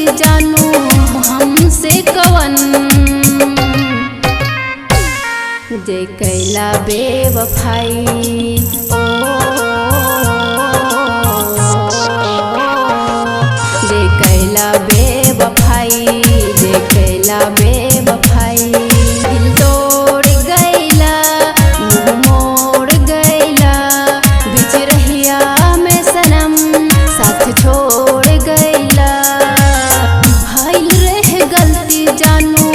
गलती जानू हमसे कवन, जे कैला बेवफाई ओ जे कैला बेवफाई, जे कैला बेवफाई। दिल तोड़ गैला, मुँह मोड़ गैला, बीच रहिया में सनम साथ छोड़ गैला। भइल रहे गलती जानू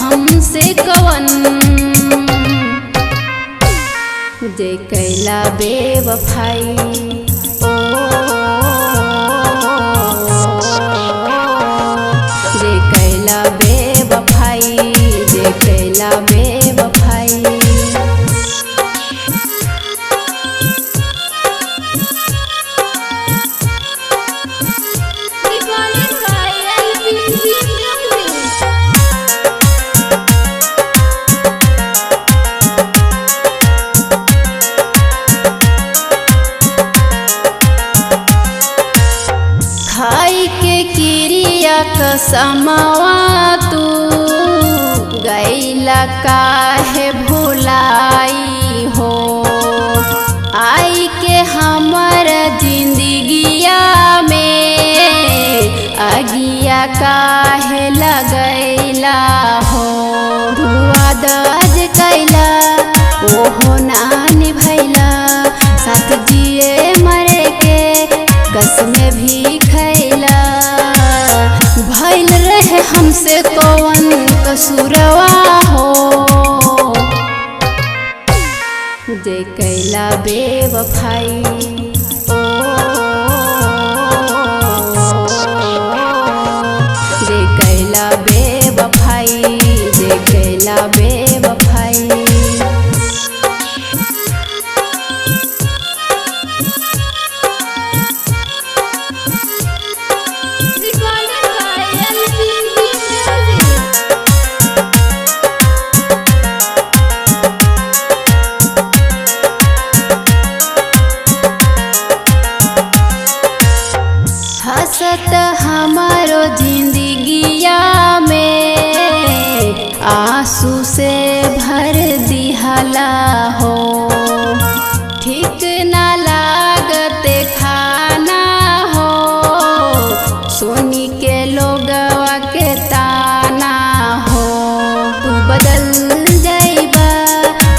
हमसे कवन, जे कैला बेवफाई ओ जे कैला बेवफाई, जे कैला बेवफाई। खाई के किरिया कसमवा तू गैला काहे भुलाई हो, आई के हमर जिंदगिया में अगिया काहे लगैला हो। दुआदज कैला ओहो ना निभैला, साथ जिए मरे के कसम भी खैला। भइल रहे हमसे कौन कसूरवा हो, जे कैला बेवफाई ओ जे कैला बेवफाई, जे कैला बेवफाई। हसत हमारो जिंदगिया में आंसू से भर दिहला हो। ठीक ना लागते खाना हो, सोनी के लोगवा के ताना हो। तू बदल जाइबा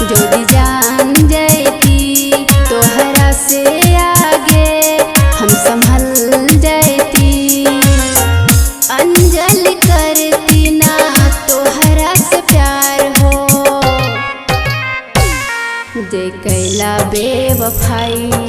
जोड़ी जान जैती, तोहरा से आगे हम संभल जैती। अंजलि करती ना तोहरा से प्यार हो, जे कैला बेवफाई।